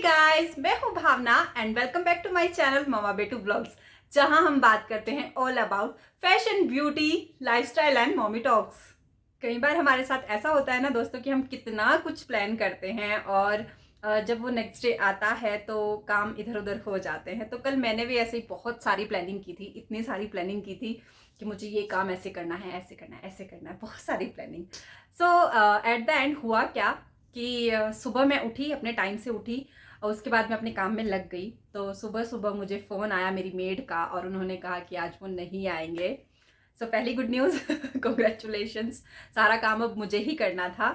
Guys, मैं हूं Bhavna and welcome back to my channel mama Betu vlogs, जहां हम बात करते हैं all about fashion, beauty, lifestyle and mommy talks. कई बार हमारे साथ ऐसा होता है ना दोस्तों कि हम कितना कुछ प्लान करते हैं और जब वो नेक्स्ट डे आता है तो काम इधर उधर हो जाते हैं। तो कल मैंने भी ऐसे ही बहुत सारी प्लानिंग की थी, इतनी सारी प्लानिंग की थी कि मुझे ये काम ऐसे करना है, ऐसे करना है, ऐसे करना है, बहुत सारी planning. So at the end हुआ क्या कि सुबह मैं उठी, अपने टाइम से उठी और उसके बाद मैं अपने काम में लग गई। तो सुबह सुबह मुझे फ़ोन आया मेरी मेड का और उन्होंने कहा कि आज वो नहीं आएंगे। सो पहली गुड न्यूज़ कॉन्ग्रेचुलेशंस, सारा काम अब मुझे ही करना था।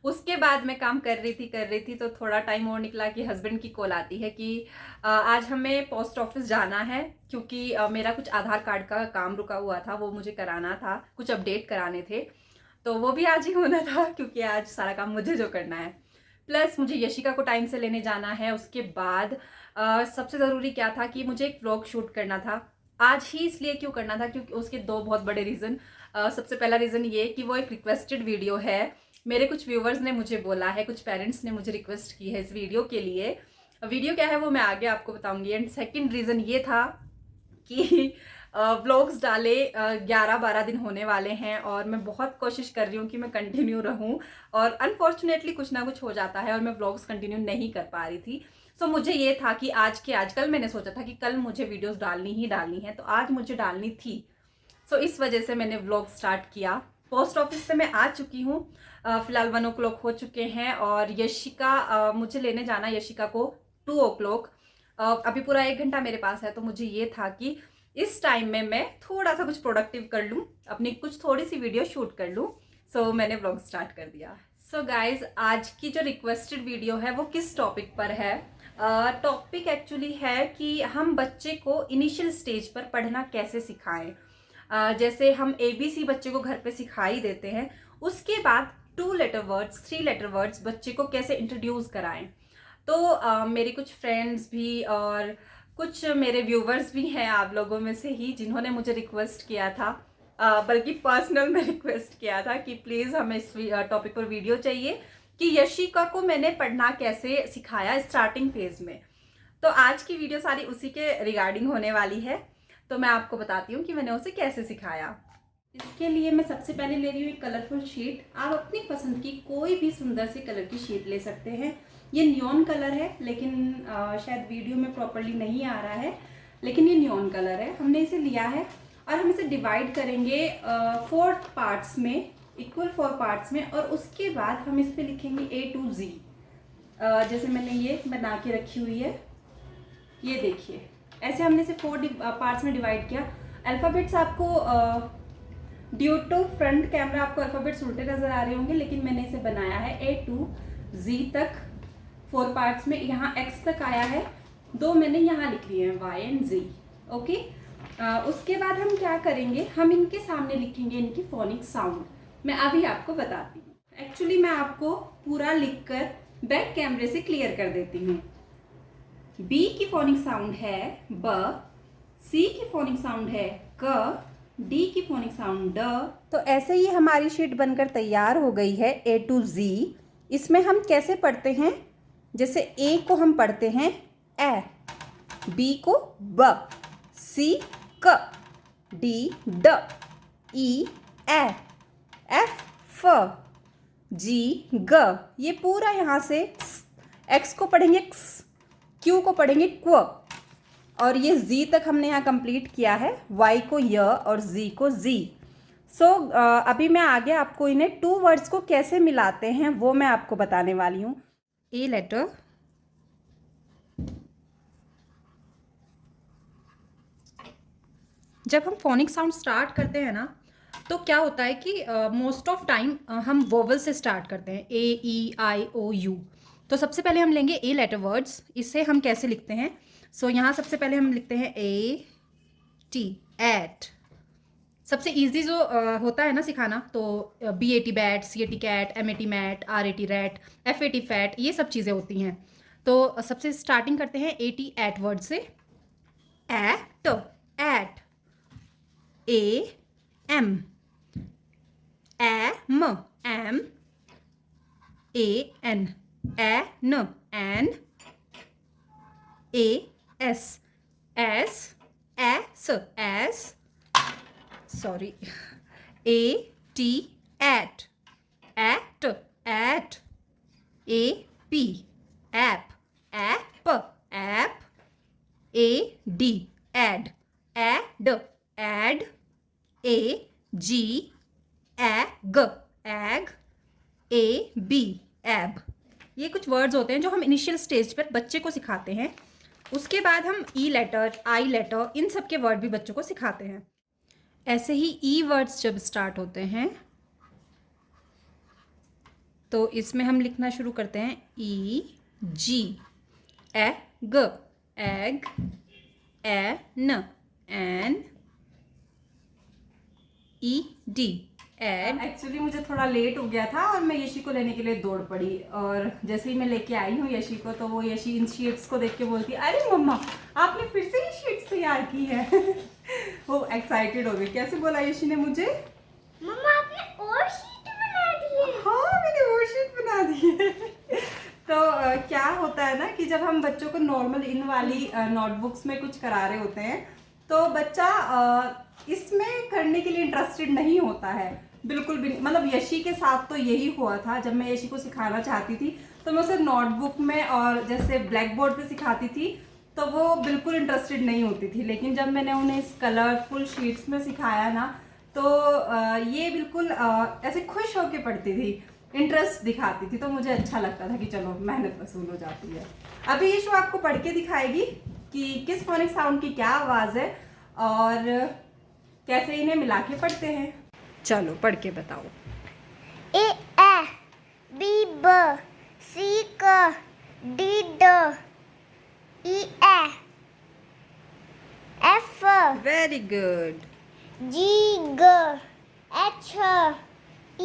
उसके बाद मैं काम कर रही थी तो थोड़ा टाइम और निकला कि हस्बैंड की कॉल आती है कि आज हमें पोस्ट ऑफिस जाना है, क्योंकि मेरा कुछ आधार कार्ड का काम रुका हुआ था, वो मुझे कराना था, कुछ अपडेट कराने थे। तो वो भी आज ही होना था क्योंकि आज सारा काम मुझे जो करना है। प्लस मुझे यशिका को टाइम से लेने जाना है। उसके बाद सबसे ज़रूरी क्या था कि मुझे एक व्लॉग शूट करना था आज ही। इसलिए क्यों करना था, क्योंकि उसके दो बहुत बड़े रीज़न। सबसे पहला रीज़न ये कि वो एक रिक्वेस्टेड वीडियो है। मेरे कुछ व्यूवर्स ने मुझे बोला है, कुछ पेरेंट्स ने मुझे रिक्वेस्ट की है इस वीडियो के लिए। वीडियो क्या है वो मैं आगे आपको बताऊंगी। एंड सेकेंड रीज़न ये था कि व्लॉग्स डाले 11-12 दिन होने वाले हैं और मैं बहुत कोशिश कर रही हूँ कि मैं कंटिन्यू रहूँ, और अनफॉर्चुनेटली कुछ ना कुछ हो जाता है और मैं व्लॉग्स कंटिन्यू नहीं कर पा रही थी। सो मुझे ये था कि आज के आज, कल मैंने सोचा था कि कल मुझे वीडियोस डालनी ही डालनी है, तो आज मुझे डालनी थी। सो इस वजह से मैंने व्लॉग स्टार्ट किया। पोस्ट ऑफिस से मैं आ चुकी हूँ, फिलहाल 1 o'clock हो चुके हैं और यशिका मुझे लेने जाना, यशिका को 2 o'clock। अभी पूरा 1 घंटा मेरे पास है, तो मुझे ये था कि इस टाइम में मैं थोड़ा सा कुछ प्रोडक्टिव कर लूँ, अपनी कुछ थोड़ी सी वीडियो शूट कर लूँ। सो मैंने व्लॉग स्टार्ट कर दिया। सो गाइज, आज की जो रिक्वेस्टेड वीडियो है वो किस टॉपिक पर है? टॉपिक एक्चुअली है कि हम बच्चे को इनिशियल स्टेज पर पढ़ना कैसे सिखाएं। जैसे हम ABC बच्चे को घर पे सिखाई देते हैं, उसके बाद 2 लेटर वर्ड्स, 3 लेटर वर्ड्स बच्चे को कैसे इंट्रोड्यूस कराएं। तो मेरे कुछ फ्रेंड्स भी और कुछ मेरे व्यूवर्स भी हैं आप लोगों में से ही, जिन्होंने मुझे रिक्वेस्ट किया था, बल्कि पर्सनल में रिक्वेस्ट किया था कि प्लीज़ हमें इस टॉपिक पर वीडियो चाहिए कि यशिका को मैंने पढ़ना कैसे सिखाया स्टार्टिंग फेज में। तो आज की वीडियो सारी उसी के रिगार्डिंग होने वाली है। तो मैं आपको बताती हूँ कि मैंने उसे कैसे सिखाया। इसके लिए मैं सबसे पहले ले रही हूँ एक कलरफुल शीट। आप अपनी पसंद की कोई भी सुंदर सी कलर की शीट ले सकते हैं। ये नियॉन कलर है, लेकिन शायद वीडियो में प्रॉपरली नहीं आ रहा है, लेकिन ये नियॉन कलर है। हमने इसे लिया है और हम इसे डिवाइड करेंगे 4 पार्ट्स में, इक्वल 4 पार्ट्स में, और उसके बाद हम इस पर लिखेंगे A to Z। जैसे मैंने ये बना के रखी हुई है, ये देखिए, ऐसे हमने इसे 4 पार्ट्स में डिवाइड किया। अल्फ़ाबेट्स आपको ड्यू टू फ्रंट कैमरा आपको अल्फ़ाबेट्स उल्टे नज़र आ रहे होंगे, लेकिन मैंने इसे बनाया है A to Z तक 4 पार्ट्स में। यहाँ X तक आया है, 2 मैंने यहाँ लिख लिए हैं Y and Z। ओके, उसके बाद हम क्या करेंगे, हम इनके सामने लिखेंगे इनकी फोनिक साउंड। मैं अभी आपको बताती हूँ। एक्चुअली मैं आपको पूरा लिखकर बैक कैमरे से क्लियर कर देती हूँ। B की फोनिक साउंड है ब, C की फोनिक साउंड है क, D की फोनिक साउंड ड। तो ऐसे ही हमारी शीट बनकर तैयार हो गई है A to Z। इसमें हम कैसे पढ़ते हैं, जैसे A को हम पढ़ते हैं ए, B को ब, C क, D ड, E ए, F फ, G ग। ये पूरा यहाँ से X को पढ़ेंगे क्स, Q को पढ़ेंगे क्व, और ये Z तक हमने यहाँ कंप्लीट किया है, Y को य और Z को Z। सो अभी मैं आगे आपको इन्हें 2 वर्ड्स को कैसे मिलाते हैं वो मैं आपको बताने वाली हूँ। A लेटर, जब हम फोनिक साउंड स्टार्ट करते हैं ना, तो क्या होता है कि मोस्ट ऑफ टाइम हम वोवल से स्टार्ट करते हैं, A E I O U। तो सबसे पहले हम लेंगे A लेटर वर्ड्स। इसे हम कैसे लिखते हैं? सो यहाँ सबसे पहले हम लिखते हैं AT, एट। सबसे इजी जो होता है ना सिखाना, तो BAT bat, CAT cat, MAT mat, RAT rat, FAT fat, ये सब चीज़ें होती हैं। तो सबसे स्टार्टिंग करते हैं AT एट वर्ड से। At, at, AM, am, AN, AN, A S S S S sorry A T at A P app A D add A G ag A B ab। ये कुछ words होते हैं जो हम initial stage पर बच्चे को सिखाते हैं। उसके बाद हम ई लेटर, आई लेटर, इन सब के वर्ड भी बच्चों को सिखाते हैं। ऐसे ही ई वर्ड्स जब स्टार्ट होते हैं तो इसमें हम लिखना शुरू करते हैं E G egg egg N N E D ed. Actually मुझे थोड़ा लेट हो गया था और मैं यशी को लेने के लिए दौड़ पड़ी, और जैसे ही मैं लेके आई हूँ यशी को तो वो यशी इन शीट्स को देख के बोलती है अरे मम्मा आपने फिर से ये शीट्स तैयार की है। वो एक्साइटेड हो गई। कैसे बोला यशी ने मुझे? मम्मा आपने और शीट बना दी है। हाँ मैंने और शीट बना दी है। तो क्या होता है ना कि जब हम बच्चों को नॉर्मल इन वाली नोटबुक्स में कुछ करा रहे होते हैं तो बच्चा इसमें करने के लिए इंटरेस्टेड नहीं होता है बिल्कुल भी। मतलब यशी के साथ तो यही हुआ था। जब मैं यशी को सिखाना चाहती थी तो मैं उसे नोटबुक में और जैसे ब्लैक बोर्ड पे सिखाती थी तो वो बिल्कुल इंटरेस्टेड नहीं होती थी। लेकिन जब मैंने उन्हें इस कलरफुल शीट्स में सिखाया ना तो ये बिल्कुल ऐसे खुश होकर पढ़ती थी, इंटरेस्ट दिखाती थी। तो मुझे अच्छा लगता था कि चलो मेहनत वसूल हो जाती है। अभी यशु आपको पढ़ के दिखाएगी कि किस फोनिक साउंड की क्या आवाज़ है और कैसे इन्हें मिला के पढ़ते हैं। चलो पढ़ के बताओ। ए बी ब सी क डी ड E F very good. G ग H E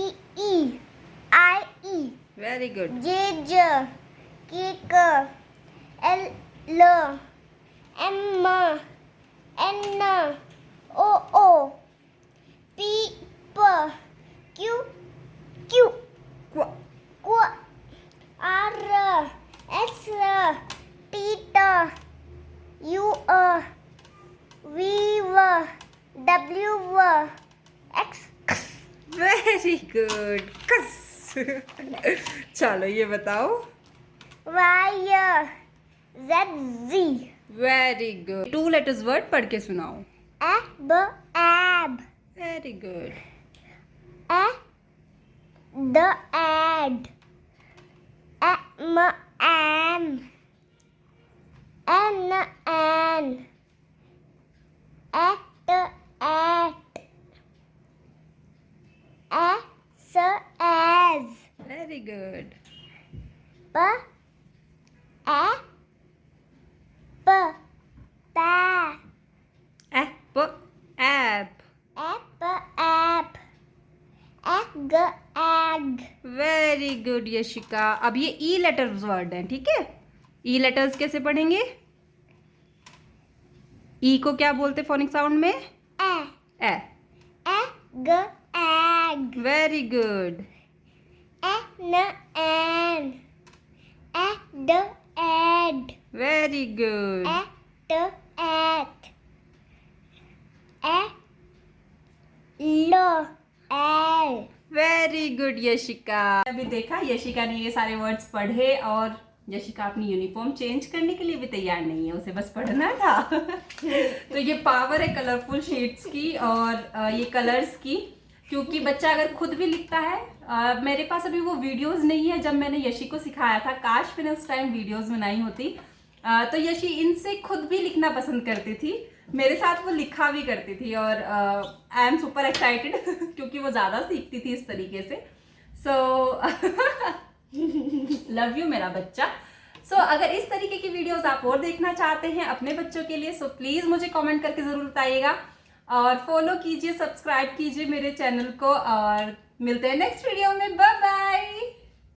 I E very good. J ज के क एल ल एम एन ओ पी प Q Q R S T U V W X. Very good. कस। चलो ये बताओ। वाई जेड जी। Very good. 2 लेटर्स वर्ड पढ़ के सुनाओ। Ab ab very good. द ad am am an at as as. Very good. प ap app app egg egg. Very good Yashika. अब ये ई लेटर्स वर्ड हैं, ठीक है? ई लेटर्स कैसे पढ़ेंगे? ई को क्या बोलते फोनिक साउंड में? A. Egg egg. Very good. N ed ed. Very good. At लो एल। Very good Yashika. अभी देखा यशिका ने ये सारे वर्ड्स पढ़े और यशिका अपनी यूनिफॉर्म चेंज करने के लिए भी तैयार नहीं है, उसे बस पढ़ना था। तो ये पावर है कलरफुल शेड्स की और ये कलर्स की, क्योंकि बच्चा अगर खुद भी लिखता है। मेरे पास अभी वो वीडियोस नहीं है जब मैंने यशी को सिखाया था, काश मैंने उस टाइम वीडियोस बनाई होती। तो यशी इनसे खुद भी लिखना पसंद करती थी, मेरे साथ वो लिखा भी करती थी और आई एम सुपर एक्साइटेड क्योंकि वो ज़्यादा सीखती थी इस तरीके से। सो लव यू मेरा बच्चा। सो अगर इस तरीके की वीडियोस आप और देखना चाहते हैं अपने बच्चों के लिए, सो प्लीज़ मुझे कमेंट करके ज़रूर बताइएगा और फॉलो कीजिए, सब्सक्राइब कीजिए मेरे चैनल को और मिलते हैं नेक्स्ट वीडियो में। Bye bye.